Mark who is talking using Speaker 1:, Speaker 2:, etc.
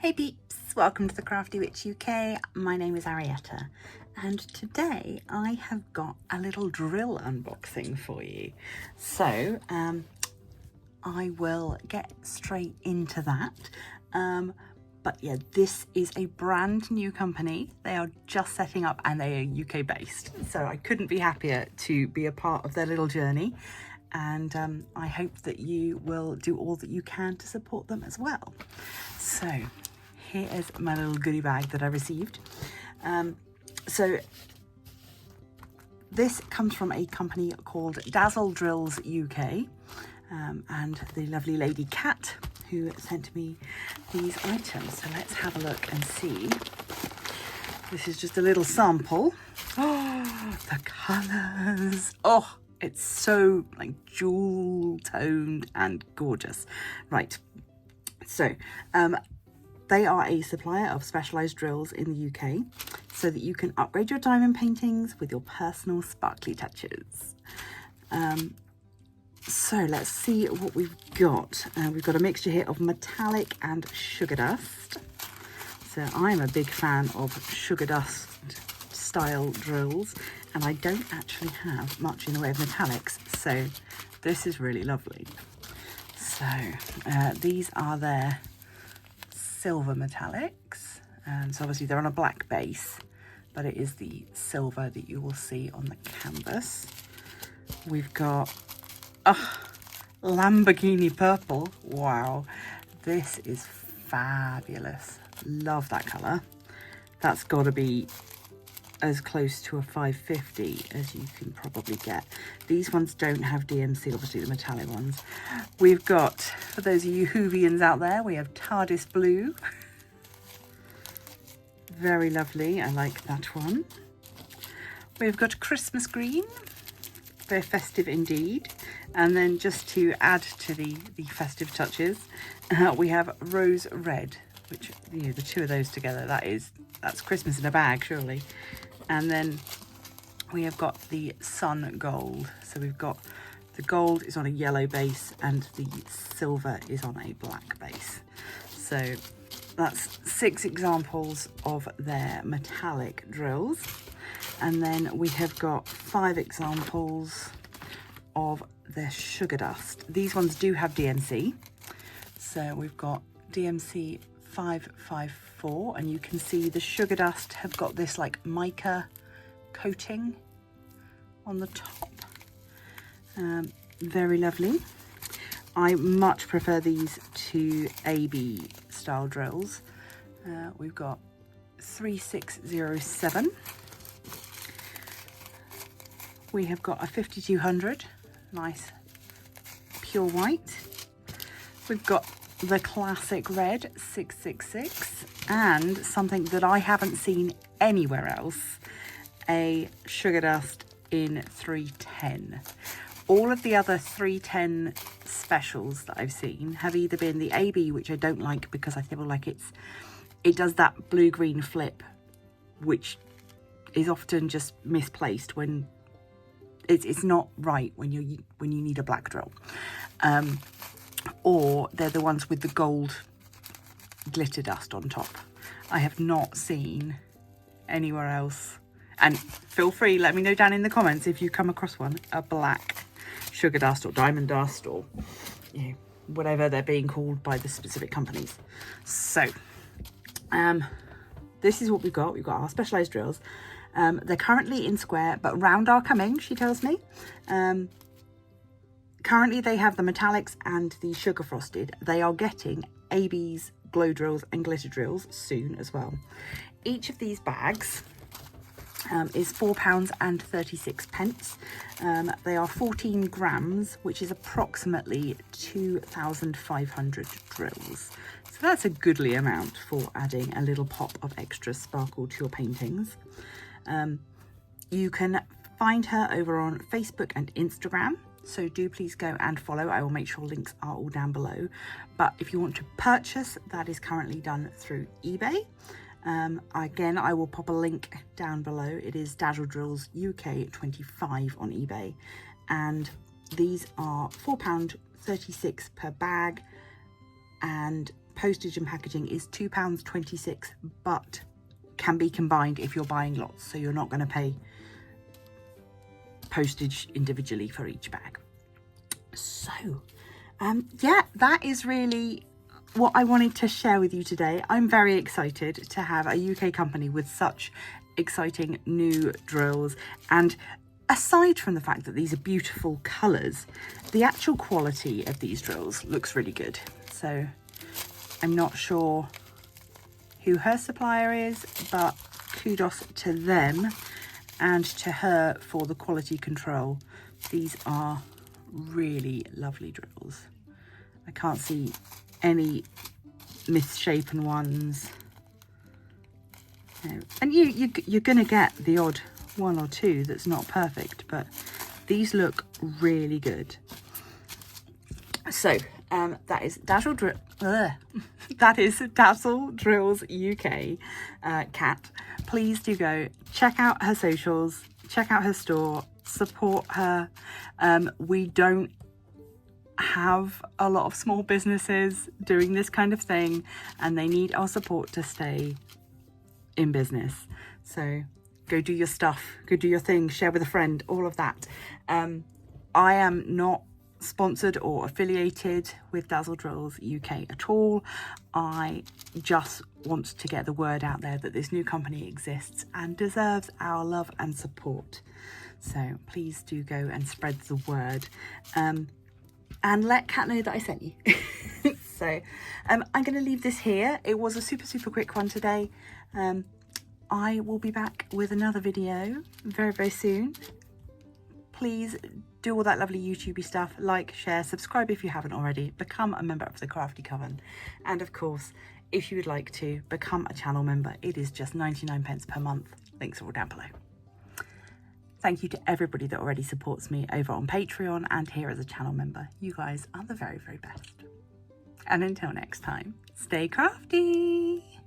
Speaker 1: Hey peeps, welcome to the Crafty Witch UK. My name is Arietta and today I have got a little drill unboxing for you. So I will get straight into that. But yeah, this is a brand new company. They are just setting up and they are UK based. So I couldn't be happier to be a part of their little journey. And I hope that you will do all that you can to support them as well. So here is my little goodie bag that I received. So this comes from a company called Dazzle Drills UK, and the lovely lady Kat who sent me these items. So let's have a look and see. This is just a little sample. Oh, the colours. Oh, it's so like jewel toned and gorgeous. Right, so they are a supplier of specialised drills in the UK so that you can upgrade your diamond paintings with your personal sparkly touches. So let's see what we've got. We've got a mixture here of metallic and sugar dust. So I'm a big fan of sugar dust style drills, and I don't actually have much in the way of metallics, so this is really lovely. So these are their silver metallics, and so obviously they're on a black base, but it is the silver that you will see on the canvas. We've got Lamborghini purple. Wow, this is fabulous. Love that colour. That's got to be as close to a 550 as you can probably get. These ones don't have DMC, obviously the metallic ones. We've got, for those of you Whovians out there, we have TARDIS blue. Very lovely, I like that one. We've got Christmas green, very festive indeed. And then just to add to the festive touches, we have rose red, which, you know, the two of those together, that's Christmas in a bag, surely. And then we have got the sun gold. So we've got the gold is on a yellow base and the silver is on a black base. So that's 6 examples of their metallic drills. And then we have got 5 examples of their sugar dust. These ones do have DMC. So we've got DMC 554, and you can see the sugar dust have got this like mica coating on the top. Very lovely. I much prefer these to AB style drills. We've got 3607. We have got a 5200, nice pure white. We've got the classic red 666, and something that I haven't seen anywhere else, a sugar dust in 310. All of the other 310 specials that I've seen have either been the AB, which I don't like because I feel like it does that blue-green flip, which is often just misplaced when it's not right when you need a black drill. Or they're the ones with the gold glitter dust on top. I have not seen anywhere else, and feel free, let me know down in the comments if you come across one, a black sugar dust or diamond dust, or you know, whatever they're being called by the specific companies. So this is what we've got our specialized drills. They're currently in square, but round are coming, she tells me. Currently they have the metallics and the sugar frosted. They are getting AB's glow drills and glitter drills soon as well. Each of these bags is £4.36. They are 14 grams, which is approximately 2,500 drills. So that's a goodly amount for adding a little pop of extra sparkle to your paintings. You can find her over on Facebook and Instagram. So do please go and follow. I will make sure links are all down below. But if you want to purchase, that is currently done through eBay. Again, I will pop a link down below. It is Dazzle Drills UK 25 on eBay. And these are £4.36 per bag. And postage and packaging is £2.26, but can be combined if you're buying lots, so you're not going to pay postage individually for each bag. So yeah, that is really what I wanted to share with you today. I'm very excited to have a UK company with such exciting new drills, and aside from the fact that these are beautiful colours, the actual quality of these drills looks really good. So I'm not sure who her supplier is, but kudos to them and to her for the quality control. These are really lovely drills. I can't see any misshapen ones. No. And you're gonna get the odd one or two that's not perfect, but these look really good. So that is Dazzle Drills UK, Kat. Please do go check out her socials, check out her store, support her. We don't have a lot of small businesses doing this kind of thing, and they need our support to stay in business. So go do your stuff, go do your thing, share with a friend, all of that. I am not sponsored or affiliated with Dazzle Drills UK at all. I just want to get the word out there that this new company exists and deserves our love and support. So please do go and spread the word, and let Kat know that I sent you. So I'm going to leave this here. It was a super quick one today. I will be back with another video very soon. Please do all that lovely YouTubey stuff, like, share, subscribe if you haven't already, become a member of the Crafty Coven, and of course, if you would like to become a channel member, it is just 99p per month. Links are all down below. Thank you to everybody that already supports me over on Patreon and here as a channel member. You guys are the very best. And until next time, stay crafty.